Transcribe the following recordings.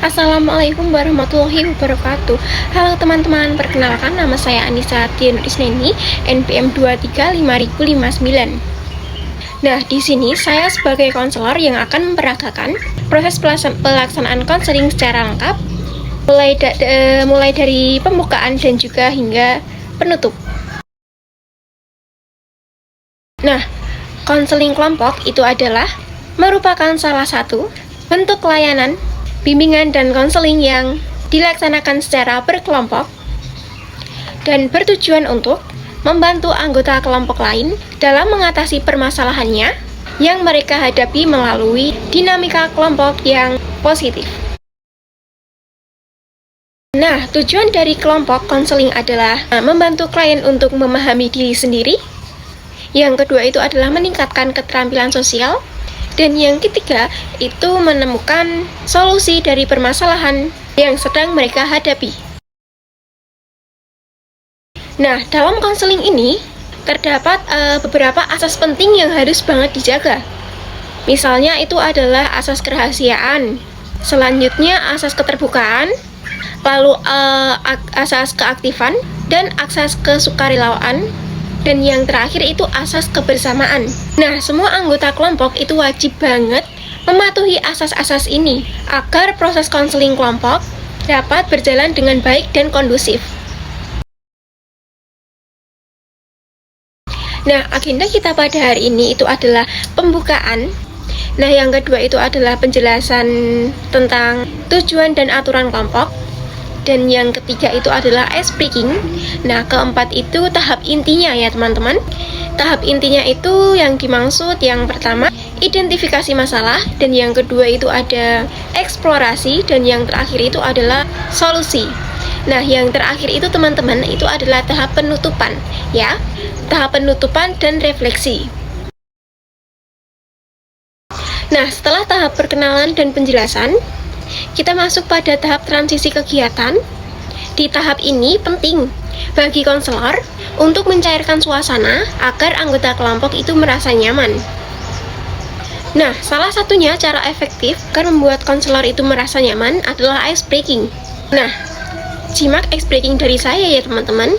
Assalamualaikum warahmatullahi wabarakatuh. Halo teman-teman, perkenalkan nama saya Anissa Tianur Isneni, NPM 235059. Nah, di sini saya sebagai konselor yang akan memperagakan proses pelaksanaan konseling secara lengkap, mulai dari pembukaan dan juga hingga penutup. Nah, konseling kelompok itu adalah merupakan salah satu bentuk layanan bimbingan dan konseling yang dilaksanakan secara berkelompok dan bertujuan untuk membantu anggota kelompok lain dalam mengatasi permasalahannya yang mereka hadapi melalui dinamika kelompok yang positif. Nah, tujuan dari kelompok konseling adalah membantu klien untuk memahami diri sendiri. Yang kedua itu adalah meningkatkan keterampilan sosial. Dan yang ketiga, itu menemukan solusi dari permasalahan yang sedang mereka hadapi. Nah, dalam konseling ini, terdapat beberapa asas penting yang harus banget dijaga. Misalnya itu adalah asas kerahasiaan, selanjutnya asas keterbukaan, lalu asas keaktifan, dan asas kesukarelawan, dan yang terakhir itu asas kebersamaan. Nah, semua anggota kelompok itu wajib banget mematuhi asas-asas ini agar proses konseling kelompok dapat berjalan dengan baik dan kondusif. Nah, agenda kita pada hari ini itu adalah pembukaan. Nah, yang kedua itu adalah penjelasan tentang tujuan dan aturan kelompok. Dan yang ketiga itu adalah ice breaking. Nah, keempat itu tahap intinya ya teman-teman. Tahap intinya itu yang dimaksud yang pertama identifikasi masalah, dan yang kedua itu ada eksplorasi, dan yang terakhir itu adalah solusi. Nah, yang terakhir itu teman-teman itu adalah tahap penutupan ya. Tahap penutupan dan refleksi. Nah, setelah tahap perkenalan dan penjelasan, kita masuk pada tahap transisi kegiatan. Di tahap ini penting bagi konselor untuk mencairkan suasana agar anggota kelompok itu merasa nyaman. Nah, salah satunya cara efektif agar membuat konselor itu merasa nyaman adalah ice breaking. Nah, simak ice breaking dari saya ya teman-teman.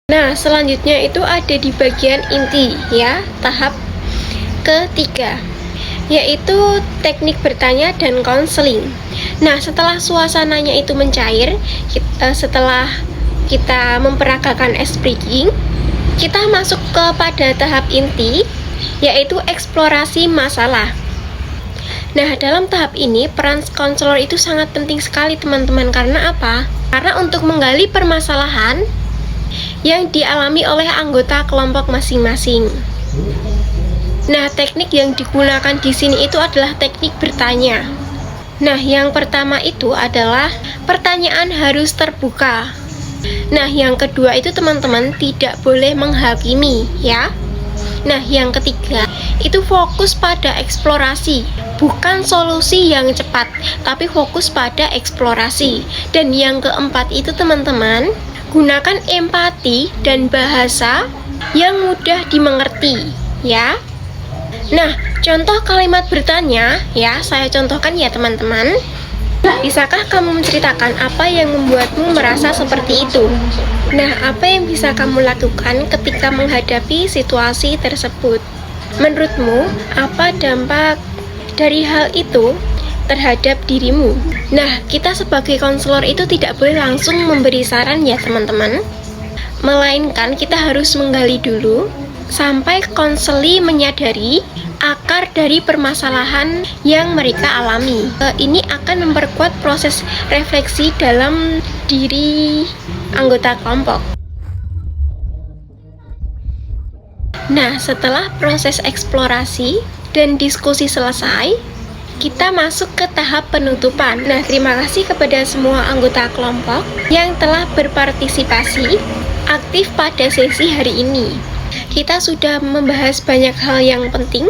Nah, selanjutnya itu ada di bagian inti ya, tahap ketiga, yaitu teknik bertanya dan konseling. Nah, setelah suasananya itu mencair, setelah kita memperagakan ice breaking, kita masuk kepada tahap inti, yaitu eksplorasi masalah. Nah, dalam tahap ini peran konselor itu sangat penting sekali teman-teman. Karena apa? Karena untuk menggali permasalahan yang dialami oleh anggota kelompok masing-masing. Nah, teknik yang digunakan di sini itu adalah teknik bertanya. Nah, yang pertama itu adalah pertanyaan harus terbuka. Nah, yang kedua itu teman-teman tidak boleh menghakimi, ya. Nah, yang ketiga itu fokus pada eksplorasi, bukan solusi yang cepat, tapi fokus pada eksplorasi. Dan yang keempat itu teman-teman, gunakan empati dan bahasa yang mudah dimengerti, ya. Nah, contoh kalimat bertanya, ya, saya contohkan ya teman-teman. Bisakah kamu menceritakan apa yang membuatmu merasa seperti itu? Nah, apa yang bisa kamu lakukan ketika menghadapi situasi tersebut? Menurutmu, apa dampak dari hal itu terhadap dirimu? Nah, kita sebagai konselor itu tidak boleh langsung memberi saran ya teman-teman, melainkan kita harus menggali dulu sampai konseli menyadari akar dari permasalahan yang mereka alami. Ini akan memperkuat proses refleksi dalam diri anggota kelompok. Nah, setelah proses eksplorasi dan diskusi selesai, kita masuk ke tahap penutupan. Nah, terima kasih kepada semua anggota kelompok yang telah berpartisipasi aktif pada sesi hari ini. Kita sudah membahas banyak hal yang penting,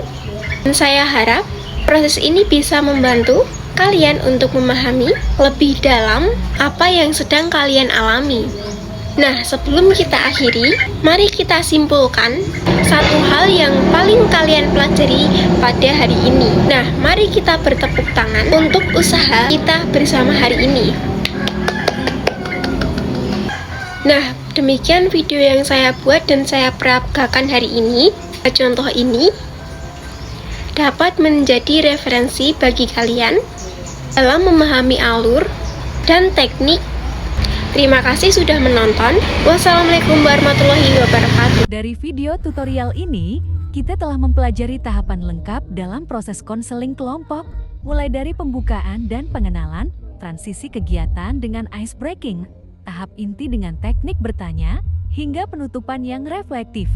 dan saya harap proses ini bisa membantu kalian untuk memahami lebih dalam apa yang sedang kalian alami. Nah, sebelum kita akhiri, mari kita simpulkan satu hal yang paling kalian pelajari pada hari ini. Nah, mari kita bertepuk tangan untuk usaha kita bersama hari ini. Nah, demikian video yang saya buat dan saya peragakan hari ini. Contoh ini dapat menjadi referensi bagi kalian dalam memahami alur dan teknik. Terima kasih sudah menonton. Wassalamualaikum warahmatullahi wabarakatuh. Dari video tutorial ini, kita telah mempelajari tahapan lengkap dalam proses konseling kelompok, mulai dari pembukaan dan pengenalan, transisi kegiatan dengan ice breaking, tahap inti dengan teknik bertanya, hingga penutupan yang reflektif.